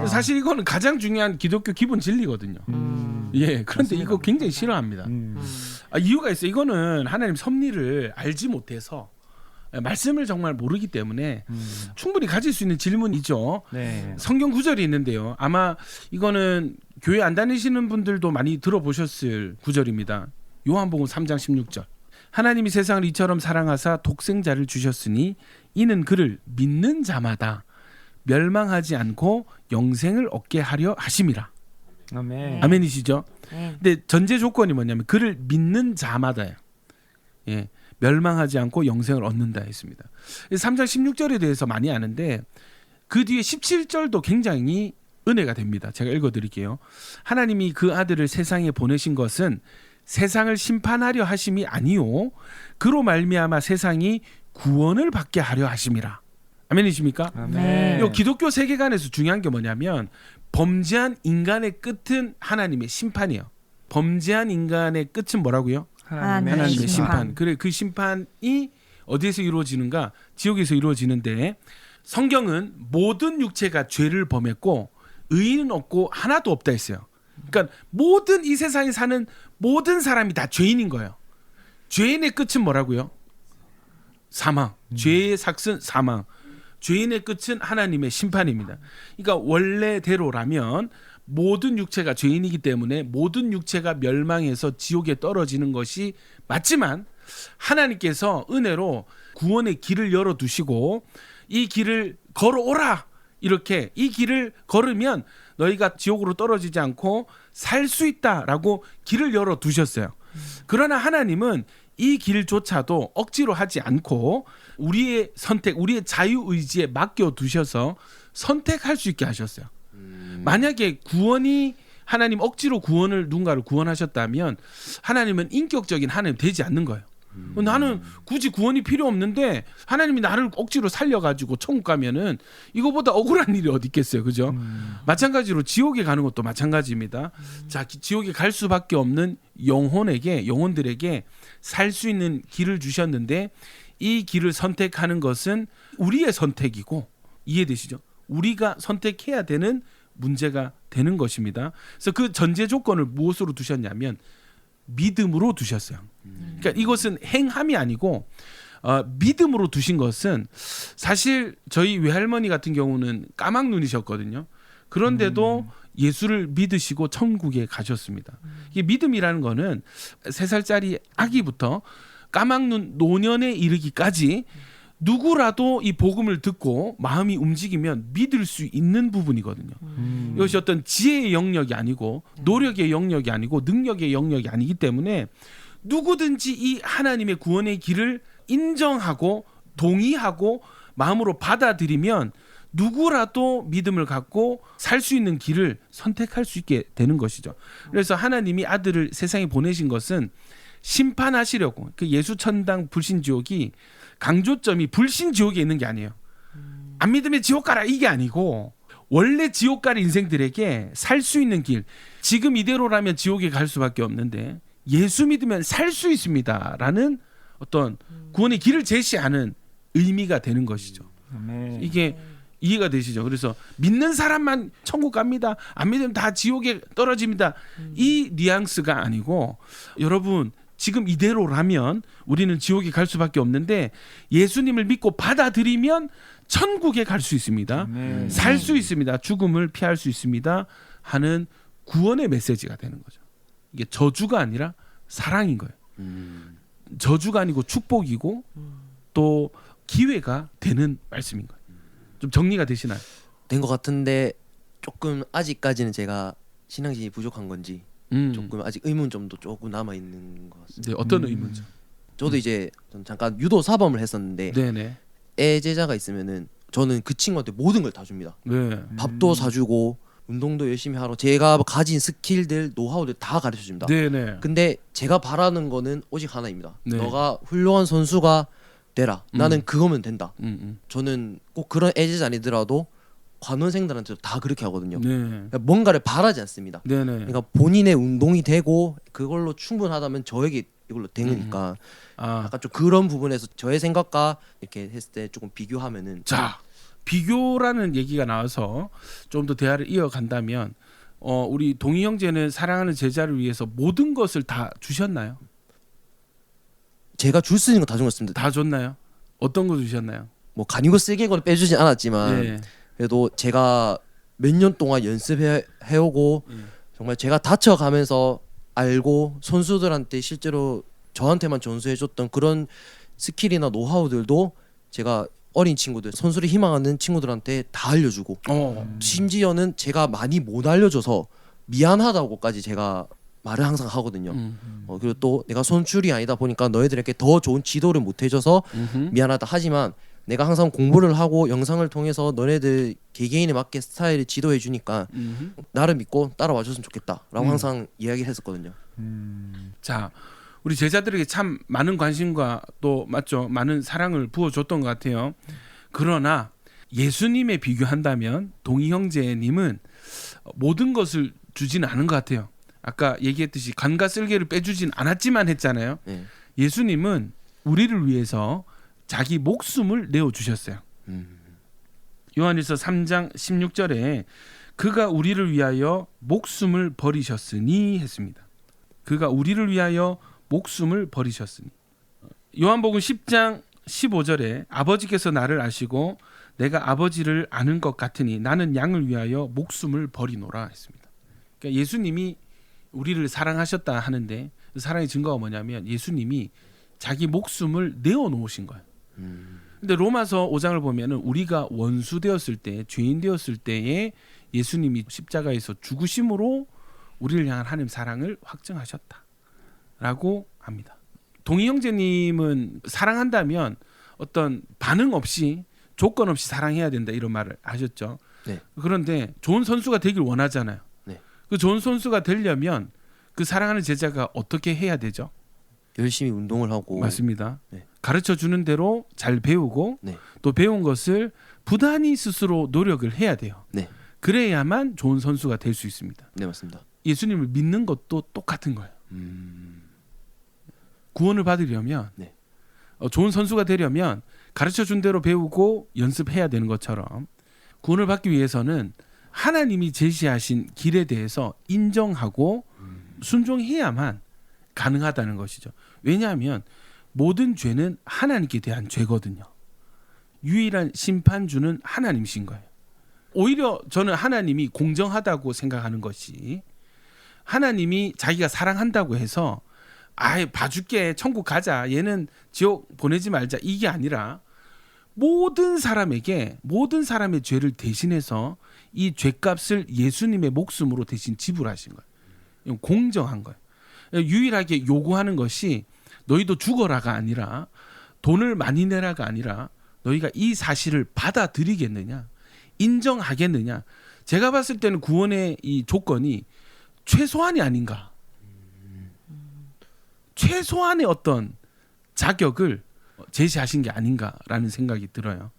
사실 이거는 가장 중요한 기독교 기본 진리거든요. 예, 그런데 이거 굉장히 싫어합니다. 이유가 있어요. 이거는 하나님 섭리를 알지 못해서 말씀을 정말 모르기 때문에 충분히 가질 수 있는 질문이죠. 네. 성경 구절이 있는데요. 아마 이거는 교회 안 다니시는 분들도 많이 들어보셨을 구절입니다. 요한복음 3장 16절. 하나님이 세상을 이처럼 사랑하사 독생자를 주셨으니 이는 그를 믿는 자마다 멸망하지 않고 영생을 얻게 하려 하심이라. 아멘. 아멘이시죠? 근데 전제 조건이 뭐냐면 그를 믿는 자마다요. 예. 멸망하지 않고 영생을 얻는다 했습니다. 3장 16절에 대해서 많이 아는데 그 뒤에 17절도 굉장히 은혜가 됩니다. 제가 읽어드릴게요. 하나님이 그 아들을 세상에 보내신 것은 세상을 심판하려 하심이 아니요 그로 말미암아 세상이 구원을 받게 하려 하심이라. 아멘이십니까? 아멘. 이 기독교 세계관에서 중요한 게 뭐냐면 범죄한 인간의 끝은 하나님의 심판이에요. 범죄한 인간의 끝은 뭐라고요? 하나님의 심판. 그래, 그 심판이 어디에서 이루어지는가? 지옥에서 이루어지는데 성경은 모든 육체가 죄를 범했고 의인은 없고 하나도 없다 했어요. 그러니까 모든 이 세상에 사는 모든 사람이 다 죄인인 거예요. 죄인의 끝은 뭐라고요? 사망. 죄의 삭은 사망. 죄인의 끝은 하나님의 심판입니다. 그러니까 원래대로라면 모든 육체가 죄인이기 때문에 모든 육체가 멸망해서 지옥에 떨어지는 것이 맞지만 하나님께서 은혜로 구원의 길을 열어두시고 이 길을 걸어오라, 이렇게 이 길을 걸으면 너희가 지옥으로 떨어지지 않고 살 수 있다라고 길을 열어두셨어요. 그러나 하나님은 이 길조차도 억지로 하지 않고 우리의 선택, 우리의 자유의지에 맡겨두셔서 선택할 수 있게 하셨어요. 만약에 구원이 하나님 억지로 누군가를 구원하셨다면 하나님은 인격적인 하나님 되지 않는 거예요. 나는 굳이 구원이 필요 없는데 하나님이 나를 억지로 살려가지고 천국 가면은 이거보다 억울한 일이 어디 있겠어요, 그죠? 마찬가지로 지옥에 가는 것도 마찬가지입니다. 자, 지옥에 갈 수밖에 없는 영혼들에게 살 수 있는 길을 주셨는데 이 길을 선택하는 것은 우리의 선택이고, 이해되시죠? 우리가 선택해야 되는 문제가 되는 것입니다. 그래서 그 전제 조건을 무엇으로 두셨냐면 믿음으로 두셨어요. 그러니까 이것은 행함이 아니고 믿음으로 두신 것은, 사실 저희 외할머니 같은 경우는 까막눈이셨거든요. 그런데도 예수를 믿으시고 천국에 가셨습니다. 이게 믿음이라는 거는 3살짜리 아기부터 까막눈 노년에 이르기까지 누구라도 이 복음을 듣고 마음이 움직이면 믿을 수 있는 부분이거든요. 이것이 어떤 지혜의 영역이 아니고 노력의 영역이 아니고 능력의 영역이 아니기 때문에 누구든지 이 하나님의 구원의 길을 인정하고 동의하고 마음으로 받아들이면 누구라도 믿음을 갖고 살 수 있는 길을 선택할 수 있게 되는 것이죠. 그래서 하나님이 아들을 세상에 보내신 것은 심판하시려고. 그 예수천당 불신지옥이 강조점이 불신지옥에 있는 게 아니에요. 안 믿으면 지옥 가라 이게 아니고, 원래 지옥 갈 인생들에게 살 수 있는 길, 지금 이대로라면 지옥에 갈 수밖에 없는데 예수 믿으면 살 수 있습니다라는 어떤 구원의 길을 제시하는 의미가 되는 것이죠. 이게 이해가 되시죠? 그래서 믿는 사람만 천국 갑니다, 안 믿으면 다 지옥에 떨어집니다, 이 뉘앙스가 아니고, 여러분 지금 이대로라면 우리는 지옥에 갈 수밖에 없는데 예수님을 믿고 받아들이면 천국에 갈 수 있습니다. 살 수 있습니다. 죽음을 피할 수 있습니다 하는 구원의 메시지가 되는 거죠. 이게 저주가 아니라 사랑인 거예요. 저주가 아니고 축복이고 또 기회가 되는 말씀인 거예요. 좀 정리가 되시나요? 된 것 같은데 조금 아직까지는 제가 신앙심이 부족한 건지 조금 아직 의문점도 조금 남아 있는 것 같습니다. 네, 어떤 의문점? 저도 이제 잠깐 유도 사범을 했었는데 네네. 애 제자가 있으면은 저는 그 친구한테 모든 걸 다 줍니다. 네. 밥도 사주고 운동도 열심히 하러, 제가 가진 스킬들, 노하우들 다 가르쳐 줍니다. 네네. 근데 제가 바라는 거는 오직 하나입니다. 네. 너가 훌륭한 선수가 되라. 나는 그거면 된다. 저는 꼭 그런 애 제자 아니더라도 관원생들한테도 다 그렇게 하거든요. 네. 그러니까 뭔가를 바라지 않습니다. 네네. 그러니까 본인의 운동이 되고 그걸로 충분하다면 저에게 이걸로 되니까 약간 좀 그런 부분에서 저의 생각과 이렇게 했을 때 조금 비교하면은, 자, 비교라는 얘기가 나와서 좀 더 대화를 이어간다면 우리 동희 형제는 사랑하는 제자를 위해서 모든 것을 다 주셨나요? 제가 줄 수 있는 거 다 준 것 같습니다. 다 줬나요? 어떤 거 주셨나요? 뭐 간이고 쓸개고는 빼주진 않았지만 네. 그래도 제가 몇 년 동안 연습해오고 정말 제가 다쳐가면서 알고 선수들한테 실제로 저한테만 전수해줬던 그런 스킬이나 노하우들도 제가 어린 친구들, 선수를 희망하는 친구들한테 다 알려주고 심지어는 제가 많이 못 알려줘서 미안하다고까지 제가 말을 항상 하거든요. 그리고 또 내가 선출이 아니다 보니까 너희들에게 더 좋은 지도를 못 해줘서 미안하다. 하지만 내가 항상 공부를 하고 영상을 통해서 너네들 개개인에 맞게 스타일을 지도해 주니까 나를 믿고 따라와 줬으면 좋겠다라고 항상 이야기를 했었거든요. 자, 우리 제자들에게 참 많은 관심과 또 맞죠, 많은 사랑을 부어줬던 것 같아요. 그러나 예수님에 비교한다면 동희 형제님은 모든 것을 주지는 않은 것 같아요. 아까 얘기했듯이 간과 쓸개를 빼주진 않았지만 했잖아요. 예수님은 우리를 위해서 자기 목숨을 내어주셨어요. 요한일서 3장 16절에 그가 우리를 위하여 목숨을 버리셨으니 했습니다. 그가 우리를 위하여 목숨을 버리셨으니. 요한복음 10장 15절에 아버지께서 나를 아시고 내가 아버지를 아는 것 같으니 나는 양을 위하여 목숨을 버리노라 했습니다. 그러니까 예수님이 우리를 사랑하셨다 하는데 그 사랑의 증거가 뭐냐면 예수님이 자기 목숨을 내어놓으신 거예요. 근데 로마서 5장을 보면은 우리가 원수 되었을 때, 죄인 되었을 때에 예수님이 십자가에서 죽으심으로 우리를 향한 하나님 사랑을 확증하셨다라고 합니다. 동희 형제님은 사랑한다면 어떤 반응 없이 조건 없이 사랑해야 된다 이런 말을 하셨죠. 네. 그런데 좋은 선수가 되길 원하잖아요. 네. 그 좋은 선수가 되려면 그 사랑하는 제자가 어떻게 해야 되죠? 열심히 운동을 하고 맞습니다. 네. 가르쳐 주는 대로 잘 배우고 네. 또 배운 것을 부단히 스스로 노력을 해야 돼요. 네. 그래야만 좋은 선수가 될 수 있습니다. 네, 맞습니다. 예수님을 믿는 것도 똑같은 거예요. 구원을 받으려면 네. 좋은 선수가 되려면 가르쳐 준 대로 배우고 연습해야 되는 것처럼 구원을 받기 위해서는 하나님이 제시하신 길에 대해서 인정하고 순종해야만 가능하다는 것이죠. 왜냐하면 모든 죄는 하나님께 대한 죄거든요. 유일한 심판주는 하나님이신 거예요. 오히려 저는 하나님이 공정하다고 생각하는 것이 하나님이 자기가 사랑한다고 해서 아예 봐줄게 천국 가자 얘는 지옥 보내지 말자 이게 아니라 모든 사람에게 모든 사람의 죄를 대신해서 이 죄값을 예수님의 목숨으로 대신 지불하신 거예요. 이건 공정한 거예요. 유일하게 요구하는 것이 너희도 죽어라가 아니라 돈을 많이 내라가 아니라 너희가 이 사실을 받아들이겠느냐 인정하겠느냐. 제가 봤을 때는 구원의 이 조건이 최소한이 아닌가. 최소한의 어떤 자격을 제시하신 게 아닌가라는 생각이 들어요.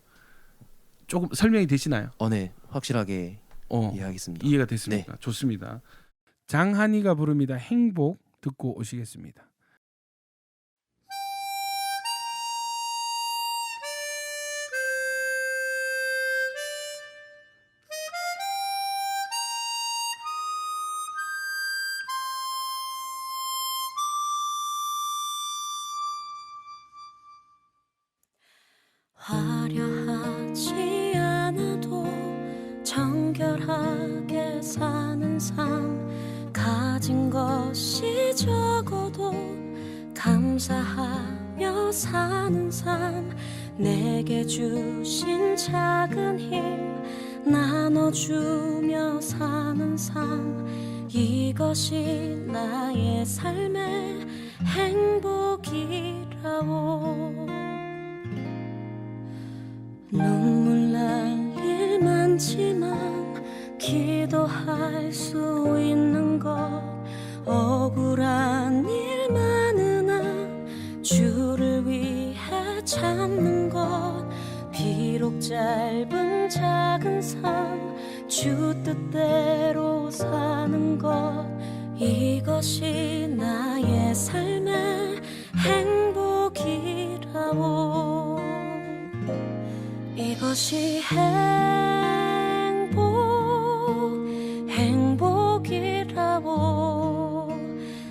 조금 설명이 되시나요? 네, 확실하게 이해하겠습니다. 이해가 됐습니까? 네. 좋습니다. 장한이가 부릅니다. 행복 듣고 오시겠습니다. 화려하지 않아도 정결하게 사는 삶 가진 것이 적어도 감사하며 사는 삶 내게 주신 작은 힘 나눠주며 사는 삶 이것이 나의 삶의 행복이라고 눈물 날 일 많지만 기도할 수 있는 것 억울한 일 많으나 주를 위해 참는 것 비록 짧은 작은 삶 주 뜻대로 사는 것 이것이 나의 삶의 행복이라고 이것이 행복이라고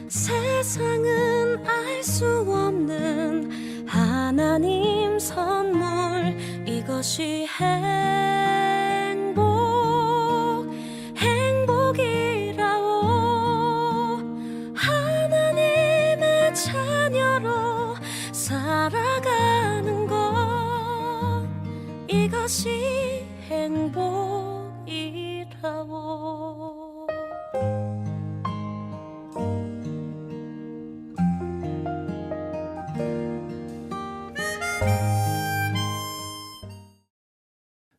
세상은 알 수 없는 하나님 선물 이것이 행복이라고 하나님의 자녀로 살아가는 것 이것이 행복이라고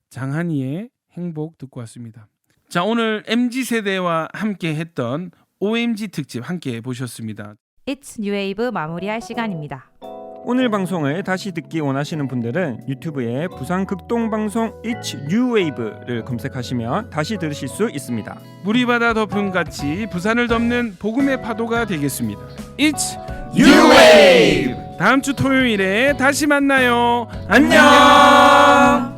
장한이의 행복 듣고 왔습니다. 자, 오늘 MZ세대와 함께 했던 OMG 특집 함께 보셨습니다. It's New Wave 마무리할 시간입니다. 오늘 방송을 다시 듣기 원하시는 분들은 유튜브에 부산 극동방송 It's New Wave를 검색하시면 다시 들으실 수 있습니다. 물이 바다 덮음같이 부산을 덮는 복음의 파도가 되겠습니다. It's New Wave! 다음 주 토요일에 다시 만나요. 안녕.